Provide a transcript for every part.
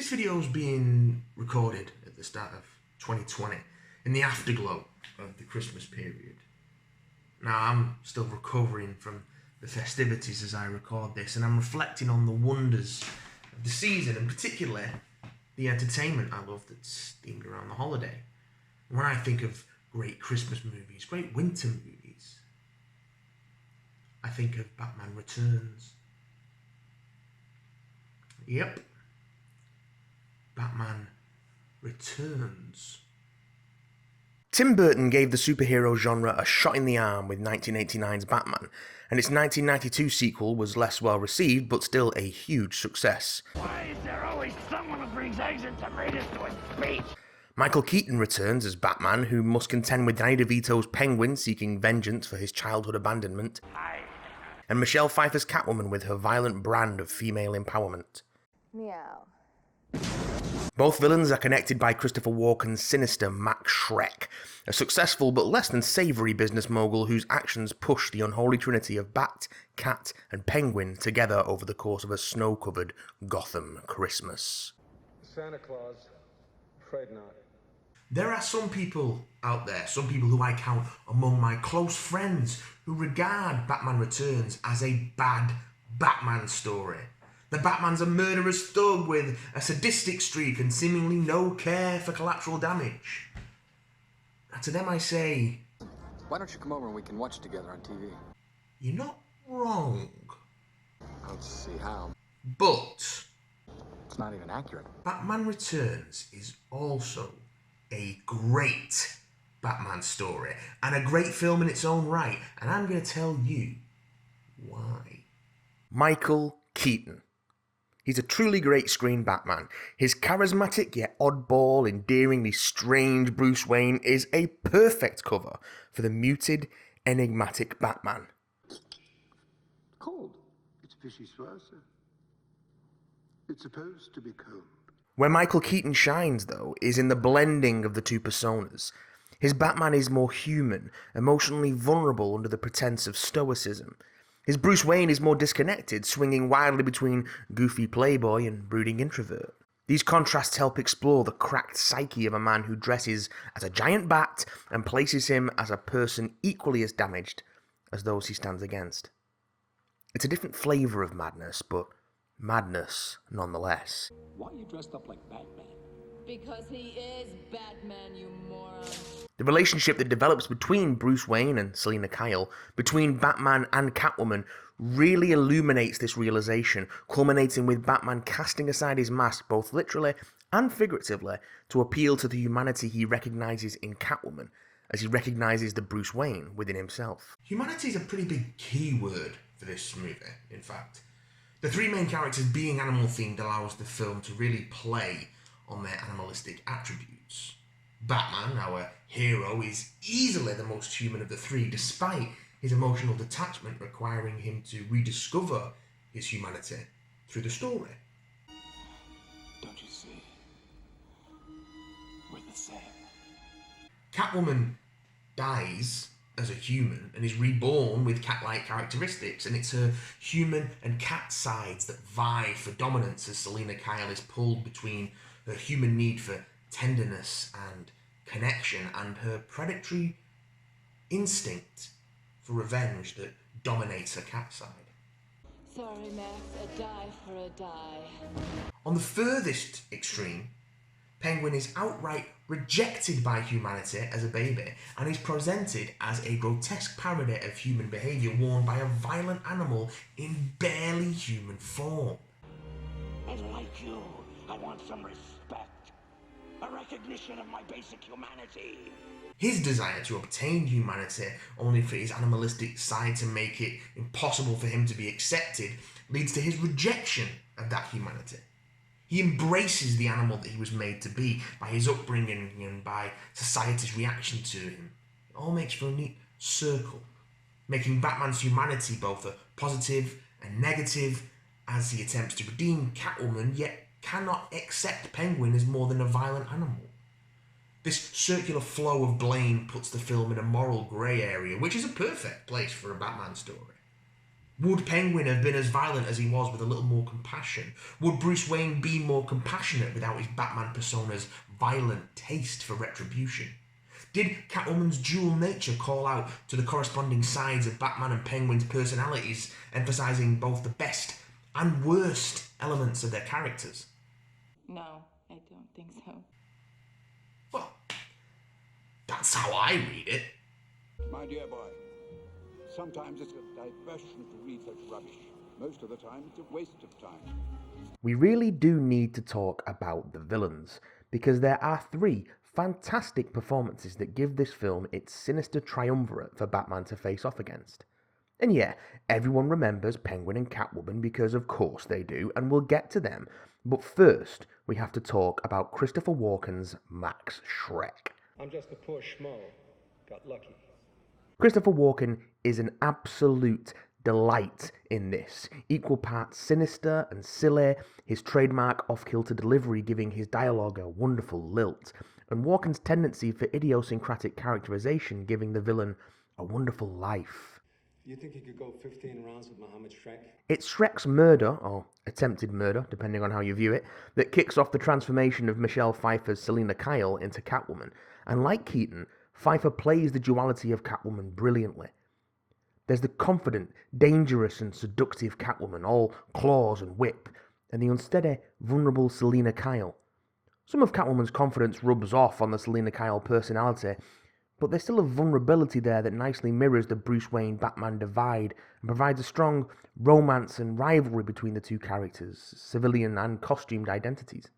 This video is being recorded at the start of 2020, in the afterglow of the Christmas period. Now, I'm still recovering from the festivities as I record this, and I'm reflecting on the wonders of the season, and particularly the entertainment I love that's themed around the holiday. When I think of great Christmas movies, great winter movies, I think of Batman Returns. Yep. Batman Returns. Tim Burton gave the superhero genre a shot in the arm with 1989's Batman, and its 1992 sequel was less well received, but still a huge success. Why is there always someone who brings eggs and tomatoes to a speech? Michael Keaton returns as Batman, who must contend with Danny DeVito's Penguin seeking vengeance for his childhood abandonment, and Michelle Pfeiffer's Catwoman with her violent brand of female empowerment. Meow. Both villains are connected by Christopher Walken's sinister Max Schreck, a successful but less than savoury business mogul whose actions push the unholy trinity of Bat, Cat and Penguin together over the course of a snow-covered Gotham Christmas. Santa Claus? Afraid not. There are some people out there, some people who I count among my close friends, who regard Batman Returns as a bad Batman story. The Batman's a murderous thug with a sadistic streak and seemingly no care for collateral damage. And to them I say, why don't you come over and we can watch together on TV? You're not wrong. I don't see how. But It's not even accurate. Batman Returns is also a great Batman story and a great film in its own right, and I'm going to tell you why. Michael Keaton. He's a truly great screen Batman. His charismatic yet oddball, endearingly strange Bruce Wayne is a perfect cover for the muted, enigmatic Batman. Cold. It's vice versa. It's supposed to be cold. Where Michael Keaton shines, though, is in the blending of the two personas. His Batman is more human, emotionally vulnerable under the pretense of stoicism. His Bruce Wayne is more disconnected, swinging wildly between goofy playboy and brooding introvert. These contrasts help explore the cracked psyche of a man who dresses as a giant bat and places him as a person equally as damaged as those he stands against. It's a different flavour of madness, but madness nonetheless. Why are you dressed up like Batman? Because he is Batman, you moron. The relationship that develops between Bruce Wayne and Selina Kyle, between Batman and Catwoman, really illuminates this realization, culminating with Batman casting aside his mask both literally and figuratively to appeal to the humanity he recognizes in Catwoman, as he recognizes the Bruce Wayne within himself. Humanity is a pretty big key word for this movie, in fact. The three main characters being animal-themed allows the film to really play on their animalistic attributes. Batman, our hero, is easily the most human of the three, despite his emotional detachment requiring him to rediscover his humanity through the story. Don't you see? We're the same. Catwoman dies as a human and is reborn with cat-like characteristics, and it's her human and cat sides that vie for dominance as Selina Kyle is pulled between her human need for tenderness and connection and her predatory instinct for revenge that dominates her cat side. Sorry, Max, a die for a die. On the furthest extreme, Penguin is outright rejected by humanity as a baby and is presented as a grotesque parody of human behaviour worn by a violent animal in barely human form. And like you, I want some respect. A recognition of my basic humanity. His desire to obtain humanity, only for his animalistic side to make it impossible for him to be accepted, leads to his rejection of that humanity. He embraces the animal that he was made to be by his upbringing and by society's reaction to him. It all makes for a neat circle, making Batman's humanity both a positive and negative as he attempts to redeem Catwoman, yet cannot accept Penguin as more than a violent animal. This circular flow of blame puts the film in a moral grey area, which is a perfect place for a Batman story. Would Penguin have been as violent as he was with a little more compassion? Would Bruce Wayne be more compassionate without his Batman persona's violent taste for retribution? Did Catwoman's dual nature call out to the corresponding sides of Batman and Penguin's personalities, emphasising both the best and worst elements of their characters? No, I don't think so. Well, that's how I read it. My dear boy, sometimes it's a diversion to read such rubbish. Most of the time, it's a waste of time. We really do need to talk about the villains, because there are three fantastic performances that give this film its sinister triumvirate for Batman to face off against. And yeah, everyone remembers Penguin and Catwoman because of course they do, and we'll get to them. But first, we have to talk about Christopher Walken's Max Schreck. I'm just a poor schmo. Got lucky. Christopher Walken is an absolute delight in this. Equal parts sinister and silly, his trademark off-kilter delivery giving his dialogue a wonderful lilt, and Walken's tendency for idiosyncratic characterization giving the villain a wonderful life. You think you could go 15 rounds with Mohammed Shrek? It's Shrek's murder, or attempted murder, depending on how you view it, that kicks off the transformation of Michelle Pfeiffer's Selina Kyle into Catwoman, and like Keaton, Pfeiffer plays the duality of Catwoman brilliantly. There's the confident, dangerous and seductive Catwoman, all claws and whip, and the unsteady, vulnerable Selina Kyle. Some of Catwoman's confidence rubs off on the Selina Kyle personality, but there's still a vulnerability there that nicely mirrors the Bruce Wayne-Batman divide and provides a strong romance and rivalry between the two characters' civilian and costumed identities.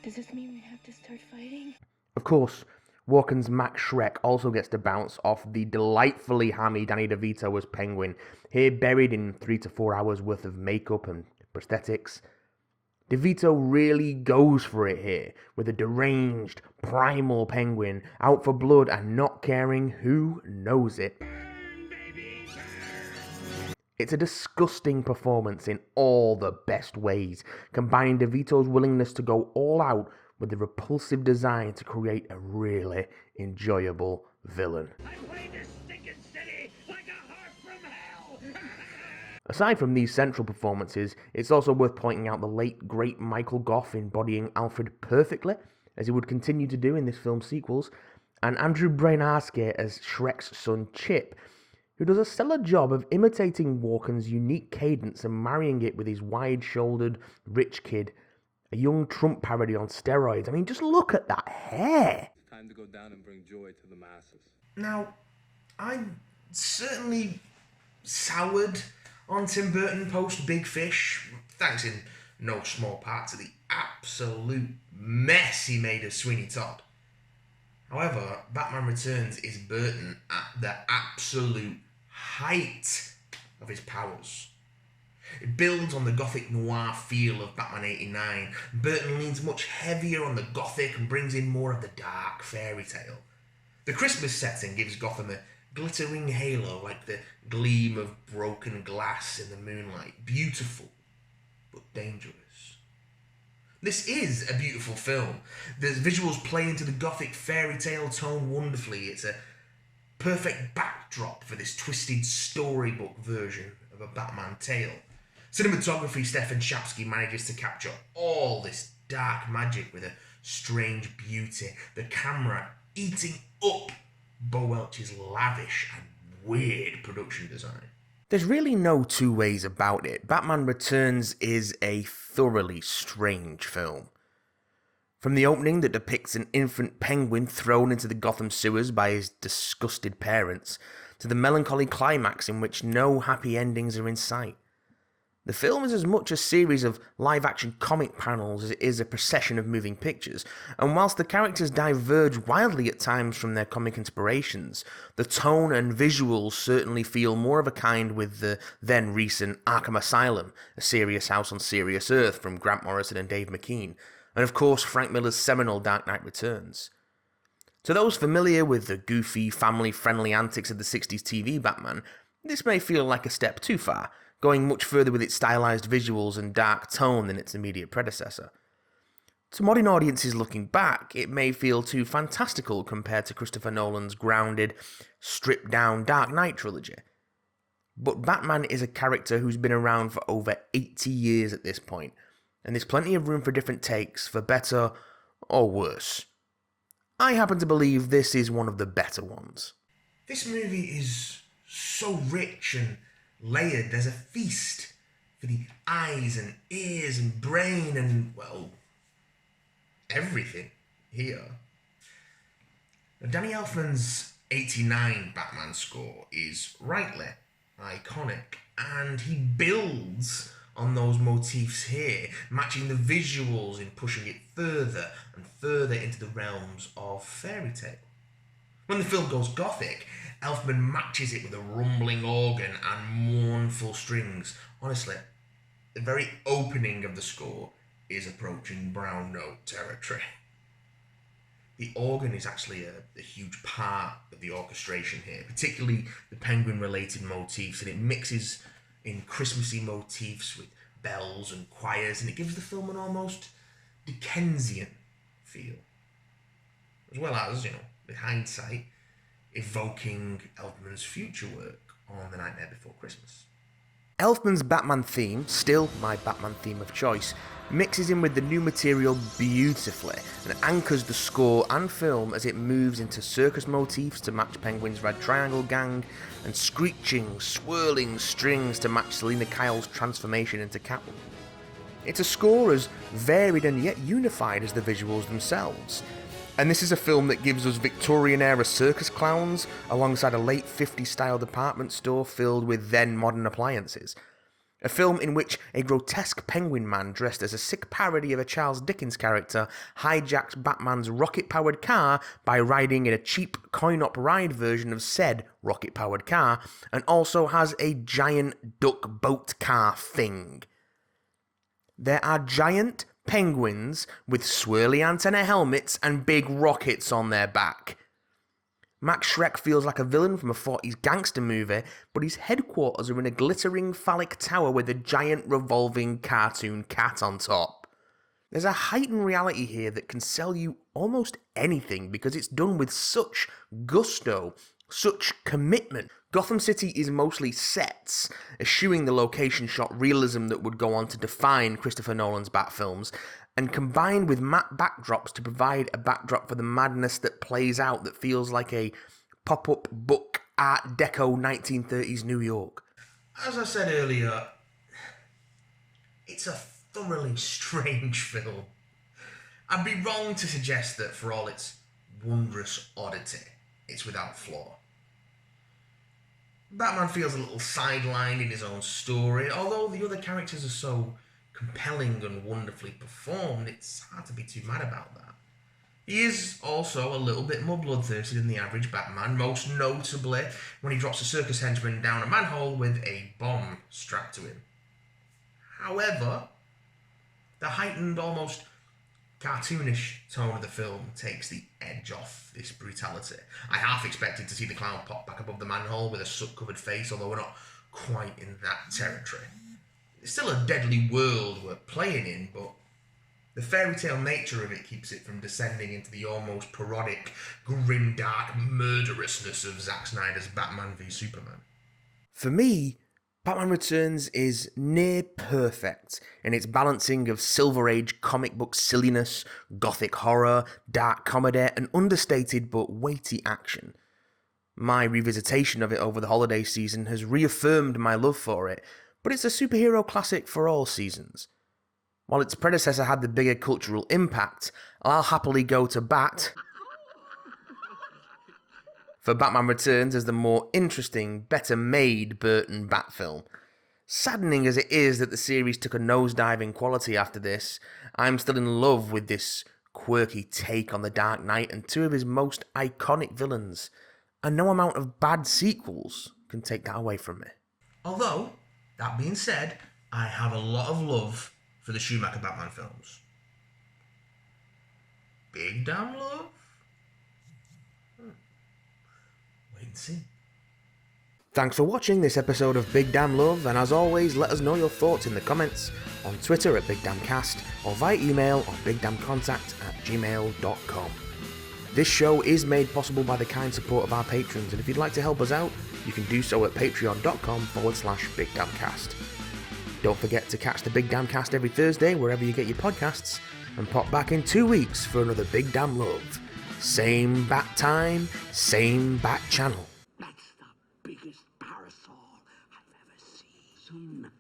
Does this mean we have to start fighting? Of course, Walken's Max Schreck also gets to bounce off the delightfully hammy Danny DeVito as Penguin, here buried in 3 to 4 hours worth of makeup and prosthetics. DeVito really goes for it here, with a deranged, primal Penguin out for blood and not caring who knows it. It's a disgusting performance in all the best ways, combining DeVito's willingness to go all out with the repulsive design to create a really enjoyable villain. I played this stinking city like a harp from hell! Aside from these central performances, it's also worth pointing out the late, great Michael Gough embodying Alfred perfectly, as he would continue to do in this film's sequels, and Andrew Brainarski as Shrek's son Chip, who does a stellar job of imitating Walken's unique cadence and marrying it with his wide-shouldered, rich kid, a young Trump parody on steroids. I mean, just look at that hair! It's time to go down and bring joy to the masses. Now, I'm certainly soured on Tim Burton post Big Fish, thanks in no small part to the absolute mess he made of Sweeney Todd. However, Batman Returns is Burton at the absolute height of his powers. It builds on the gothic noir feel of Batman 89. Burton leans much heavier on the gothic and brings in more of the dark fairy tale. The Christmas setting gives Gotham a glittering halo like the gleam of broken glass in the moonlight. Beautiful, but dangerous. This is a beautiful film. The visuals play into the gothic fairy tale tone wonderfully. It's a perfect backdrop for this twisted storybook version of a Batman tale. Cinematography, Stefan Chapsky manages to capture all this dark magic with a strange beauty. The camera eating up Bo Welch's lavish and weird production design. There's really no two ways about it. Batman Returns is a thoroughly strange film. From the opening that depicts an infant penguin thrown into the Gotham sewers by his disgusted parents, to the melancholy climax in which no happy endings are in sight. The film is as much a series of live-action comic panels as it is a procession of moving pictures, and whilst the characters diverge wildly at times from their comic inspirations, the tone and visuals certainly feel more of a kind with the then-recent Arkham Asylum, A Serious House on Serious Earth from Grant Morrison and Dave McKean, and of course Frank Miller's seminal Dark Knight Returns. To those familiar with the goofy, family-friendly antics of the 60s TV Batman, this may feel like a step too far, going much further with its stylized visuals and dark tone than its immediate predecessor. To modern audiences looking back, it may feel too fantastical compared to Christopher Nolan's grounded, stripped-down Dark Knight trilogy. But Batman is a character who's been around for over 80 years at this point, and there's plenty of room for different takes, for better or worse. I happen to believe this is one of the better ones. This movie is so rich and layered. There's a feast for the eyes and ears and brain and, well, everything here. Now, Danny Elfman's 89 Batman score is rightly iconic, and he builds on those motifs here, matching the visuals in pushing it further and further into the realms of fairy tale. When the film goes gothic, Elfman matches it with a rumbling organ and mournful strings. Honestly, the very opening of the score is approaching brown note territory. The organ is actually a huge part of the orchestration here, particularly the penguin-related motifs, and it mixes in Christmassy motifs with bells and choirs, and it gives the film an almost Dickensian feel. As well as, with hindsight, evoking Elfman's future work on The Nightmare Before Christmas. Elfman's Batman theme, still my Batman theme of choice, mixes in with the new material beautifully and anchors the score and film as it moves into circus motifs to match Penguin's Red Triangle gang, and screeching, swirling strings to match Selina Kyle's transformation into Catwoman. It's a score as varied and yet unified as the visuals themselves. And this is a film that gives us Victorian-era circus clowns alongside a late 50s style department store filled with then modern appliances. A film in which a grotesque penguin man dressed as a sick parody of a Charles Dickens character hijacks Batman's rocket-powered car by riding in a cheap coin-op ride version of said rocket-powered car, and also has a giant duck boat car thing. There are giant penguins with swirly antenna helmets and big rockets on their back. Max Schreck feels like a villain from a 40s gangster movie, but his headquarters are in a glittering phallic tower with a giant revolving cartoon cat on top. There's a heightened reality here that can sell you almost anything because it's done with such gusto, such commitment. Gotham City is mostly sets, eschewing the location shot realism that would go on to define Christopher Nolan's Bat films, and combined with matte backdrops to provide a backdrop for the madness that plays out that feels like a pop-up book Art Deco 1930s New York. As I said earlier, it's a thoroughly strange film. I'd be wrong to suggest that for all its wondrous oddity, it's without flaw. Batman feels a little sidelined in his own story. Although the other characters are so compelling and wonderfully performed, it's hard to be too mad about that. He is also a little bit more bloodthirsty than the average Batman, most notably when he drops a circus henchman down a manhole with a bomb strapped to him. However, the heightened, almost cartoonish tone of the film takes the edge off this brutality. I half expected to see the clown pop back above the manhole with a soot-covered face, although we're not quite in that territory. It's still a deadly world we're playing in, but the fairy tale nature of it keeps it from descending into the almost parodic, grimdark murderousness of Zack Snyder's Batman v Superman. For me, Batman Returns is near perfect in its balancing of Silver Age comic book silliness, gothic horror, dark comedy, and understated but weighty action. My revisitation of it over the holiday season has reaffirmed my love for it, but it's a superhero classic for all seasons. While its predecessor had the bigger cultural impact, I'll happily go to bat for Batman Returns as the more interesting, better made Burton Bat film. Saddening as it is that the series took a nosedive in quality after this, I'm still in love with this quirky take on the Dark Knight and two of his most iconic villains, and no amount of bad sequels can take that away from me. Although, that being said, I have a lot of love for the Schumacher Batman films. BigDamnLove? Wait and see. Thanks for watching this episode of BigDamnLove, and as always, let us know your thoughts in the comments, on Twitter at BigDamnCast, or via email on bigdamncontact@gmail.com. This show is made possible by the kind support of our patrons, and if you'd like to help us out, you can do so at patreon.com/BigDamnCast. Don't forget to catch the Big Damn Cast every Thursday wherever you get your podcasts, and pop back in 2 weeks for another Big Damn Love. Same bat time, same bat channel. That's the biggest parasol I've ever seen.